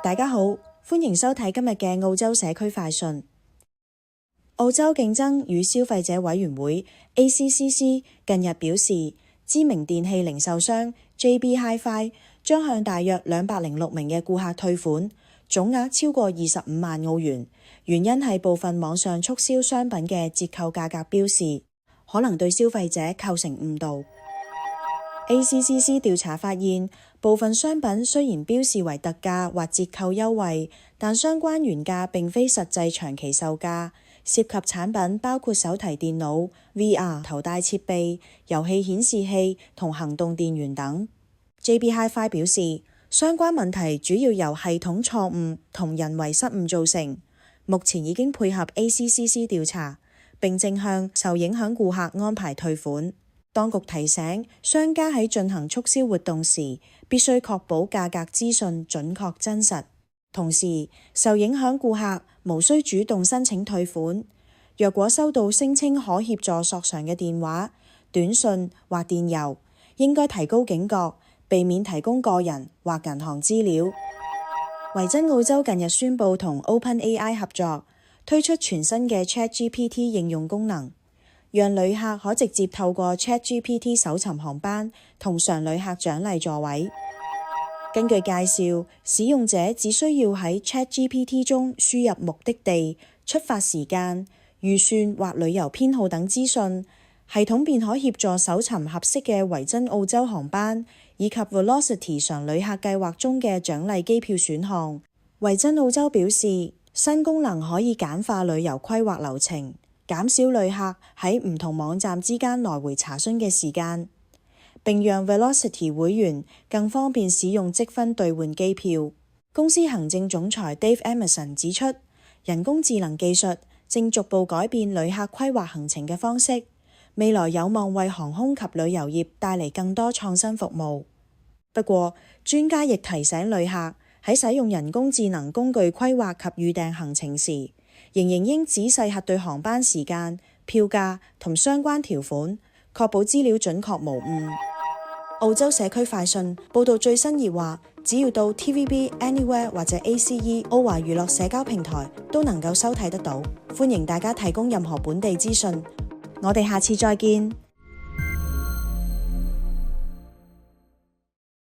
大家好，歡迎收睇今日嘅澳洲社區快訊。澳洲競爭與消費者委員會 ACCC 近日表示，知名電器零售商 JB Hi-Fi 將向大約206名嘅顧客退款，總額超過25萬澳元，原因係部分網上促銷商品嘅折扣價格標示可能對消費者構成誤導。ACCC 調查發現，部分商品雖然標示為特價或折扣優惠，但相關原價並非實際長期售價，涉及產品包括手提電腦、VR 頭戴設備、遊戲顯示器同行動電源等。JB Hi-Fi 表示，相關問題主要由系統錯誤同人為失誤造成，目前已經配合 ACCC 調查，並正向受影響顧客安排退款。當局提醒商家喺進行促銷活動時，必須確保價格資訊準確真實。同時，受影響顧客無需主動申請退款。若果收到聲稱可協助索償嘅電話、短訊或電郵，應該提高警覺，避免提供個人或銀行資料。維珍澳洲近日宣布同 OpenAI 合作，推出全新嘅 ChatGPT 應用功能，讓旅客可直接透過 ChatGPT 搜尋航班同常旅客獎勵座位。根據介紹，使用者只需要喺 ChatGPT 中輸入目的地、出發時間、預算或旅遊編號等資訊，系統便可協助搜尋合適嘅維珍澳洲航班，以及 Velocity 常旅客計劃中嘅獎勵機票選項。維珍澳洲表示，新功能可以簡化旅遊規劃流程，減少旅客喺唔同網站之間來回查詢嘅時間，並讓 Velocity 會員更方便使用積分兌換機票。公司行政總裁 Dave Emerson 指出，人工智能技術正逐步改變旅客規劃行程嘅方式，未來有望為航空及旅遊業帶嚟更多創新服務。不過，專家亦提醒旅客喺使用人工智能工具規劃及預訂行程時，仍然應仔細核對航班時間、票價同相關條款，確保資料準確無誤。澳洲社區快訊報道最新熱話，只要到 TVB Anywhere 或者 ACE 澳華娛樂社交平台都能夠收睇得到。歡迎大家提供任何本地資訊。我哋下次再見。